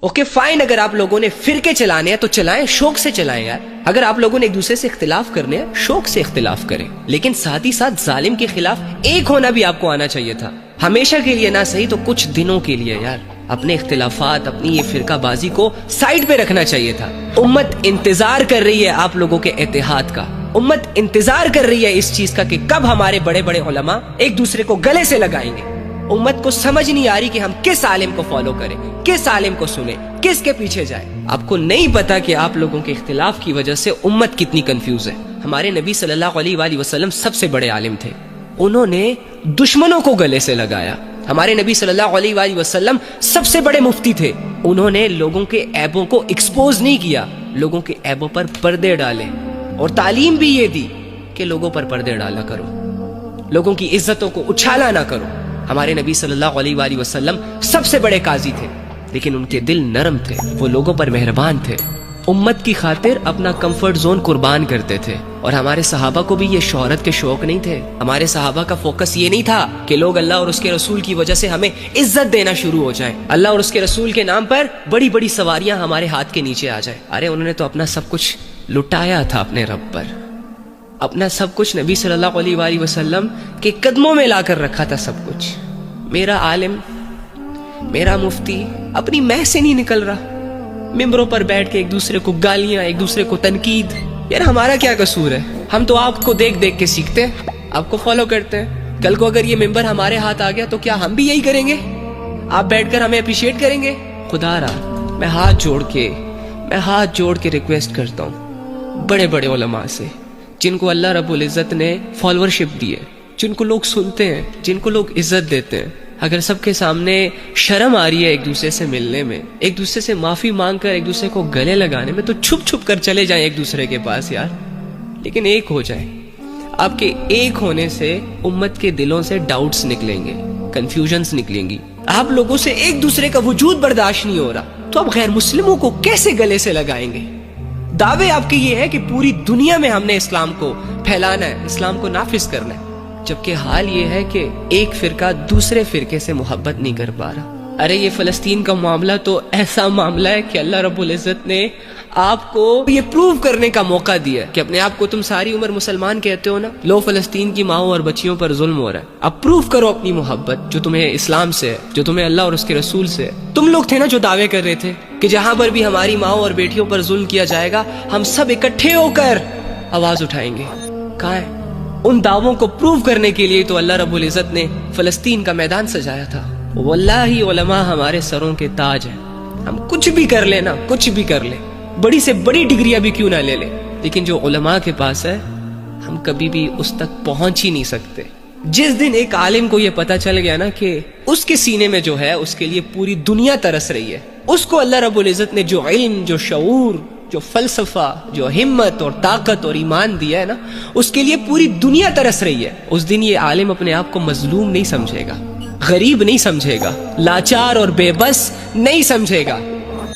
Okay fine, اگر آپ لوگوں نے فرقے چلانے ہیں تو چلائیں، شوق سے چلائیں یار. اگر آپ لوگوں نے ایک دوسرے سے اختلاف کرنے ہیں، شوق سے اختلاف کریں، لیکن ساتھ ہی ساتھ ظالم کے خلاف ایک ہونا بھی آپ کو آنا چاہیے تھا. ہمیشہ کے لیے نہ صحیح تو کچھ دنوں کے لیے یار اپنے اختلافات، اپنی یہ فرقہ بازی کو سائڈ پہ رکھنا چاہیے تھا. امت انتظار کر رہی ہے آپ لوگوں کے اتحاد کا. امت انتظار کر رہی ہے اس چیز کا کہ کب ہمارے بڑے بڑے علماء ایک دوسرے کو گلے سے لگائیں گے. امت کو سمجھ نہیں آ رہی کہ ہم کس عالم کو فالو کریں، کس عالم کو سنیں، کس کے پیچھے جائیں. آپ کو نہیں پتا کہ آپ لوگوں کے اختلاف کی وجہ سے امت کتنی کنفیوز ہے. ہمارے نبی صلی اللہ علیہ وآلہ وسلم سب سے بڑے عالم تھے، انہوں نے دشمنوں کو گلے سے لگایا. ہمارے نبی صلی اللہ علیہ وآلہ وسلم سب سے بڑے مفتی تھے، انہوں نے لوگوں کے عیبوں کو ایکسپوز نہیں کیا، لوگوں کے عیبوں پر پردے ڈالے. اور تعلیم بھی یہ دی کہ لوگوں پر پردے ڈالا کرو، لوگوں کی عزتوں کو اچھالا نہ کرو. ہمارے نبی صلی اللہ علیہ وآلہ وسلم سب سے بڑے قاضی تھے، لیکن ان کے دل نرم تھے، وہ لوگوں پر مہربان تھے، امت کی خاطر اپنا کمفرٹ زون قربان کرتے تھے. اور ہمارے صحابہ کو بھی یہ شہرت کے شوق نہیں تھے. ہمارے صحابہ کا فوکس یہ نہیں تھا کہ لوگ اللہ اور اس کے رسول کی وجہ سے ہمیں عزت دینا شروع ہو جائیں، اللہ اور اس کے رسول کے نام پر بڑی بڑی سواریاں ہمارے ہاتھ کے نیچے آ جائیں. ارے انہوں نے تو اپنا سب کچھ لٹایا تھا اپنے رب پر، اپنا سب کچھ نبی صلی اللہ علیہ وآلہ وسلم کے قدموں میں لا کر رکھا تھا سب کچھ. میرا عالم، میرا مفتی اپنی مہ سے نہیں نکل رہا، ممبروں پر بیٹھ کے ایک دوسرے کو گالیاں، ایک دوسرے کو تنقید. یار ہمارا کیا قصور ہے؟ ہم تو آپ کو دیکھ دیکھ کے سیکھتے ہیں، آپ کو فالو کرتے ہیں. کل کو اگر یہ ممبر ہمارے ہاتھ آ گیا تو کیا ہم بھی یہی کریں گے؟ آپ بیٹھ کر ہمیں اپریشیٹ کریں گے؟ خدا رہا میں ہاتھ جوڑ کے ریکویسٹ کرتا ہوں بڑے بڑے علماء سے، جن کو اللہ رب العزت نے فالوورشپ دی ہے، جن کو لوگ سنتے ہیں، جن کو لوگ عزت دیتے ہیں، اگر سب کے سامنے شرم آ رہی ہے ایک دوسرے سے ملنے میں، ایک دوسرے سے معافی مانگ کر ایک دوسرے کو گلے لگانے میں، تو چھپ چھپ کر چلے جائیں ایک دوسرے کے پاس یار، لیکن ایک ہو جائیں. آپ کے ایک ہونے سے امت کے دلوں سے ڈاؤٹس نکلیں گے، کنفیوژنز نکلیں گی. آپ لوگوں سے ایک دوسرے کا وجود برداشت نہیں ہو رہا تو آپ غیر مسلموں کو کیسے گلے سے لگائیں گے؟ دعوے آپ کے یہ ہے کہ پوری دنیا میں ہم نے اسلام کو پھیلانا ہے، اسلام کو نافذ کرنا ہے، جبکہ حال یہ ہے کہ ایک فرقہ دوسرے فرقے سے محبت نہیں کر پا رہا. ارے یہ فلسطین کا معاملہ تو ایسا معاملہ ہے کہ اللہ رب العزت نے آپ کو یہ پروو کرنے کا موقع دیا کہ اپنے آپ کو تم ساری عمر مسلمان کہتے ہو نا، لو فلسطین کی ماؤں اور بچیوں پر ظلم ہو رہا ہے، اب پروو کرو اپنی محبت جو تمہیں اسلام سے ہے، جو تمہیں اللہ اور اس کے رسول سے ہے. تم لوگ تھے نا جو دعوے کر رہے تھے کہ جہاں پر بھی ہماری ماؤں اور بیٹیوں پر ظلم کیا جائے گا ہم سب اکٹھے ہو کر آواز اٹھائیں گے. کہاں ہے؟ ان دعووں کو پروو کرنے کے لیے تو اللہ رب العزت نے فلسطین کا میدان سجایا تھا. واللہ علماء ہمارے سروں کے تاج ہیں. ہم کچھ بھی کر لیں نا، کچھ بھی کر لیں، بڑی سے بڑی ڈگریاں بھی کیوں نہ لے لیں، لیکن جو علماء کے پاس ہے ہم کبھی بھی اس تک پہنچ ہی نہیں سکتے. جس دن ایک عالم کو یہ پتا چل گیا نا کہ اس کے سینے میں جو ہے اس کے لیے پوری دنیا ترس رہی ہے، اس کو اللہ رب العزت نے جو علم، جو شعور، جو فلسفہ، جو ہمت اور طاقت اور ایمان دیا ہے نا، اس کے لیے پوری دنیا ترس رہی ہے. اس دن یہ عالم اپنے آپ کو مظلوم نہیں سمجھے گا، غریب نہیں سمجھے گا، لاچار اور بے بس نہیں سمجھے گا.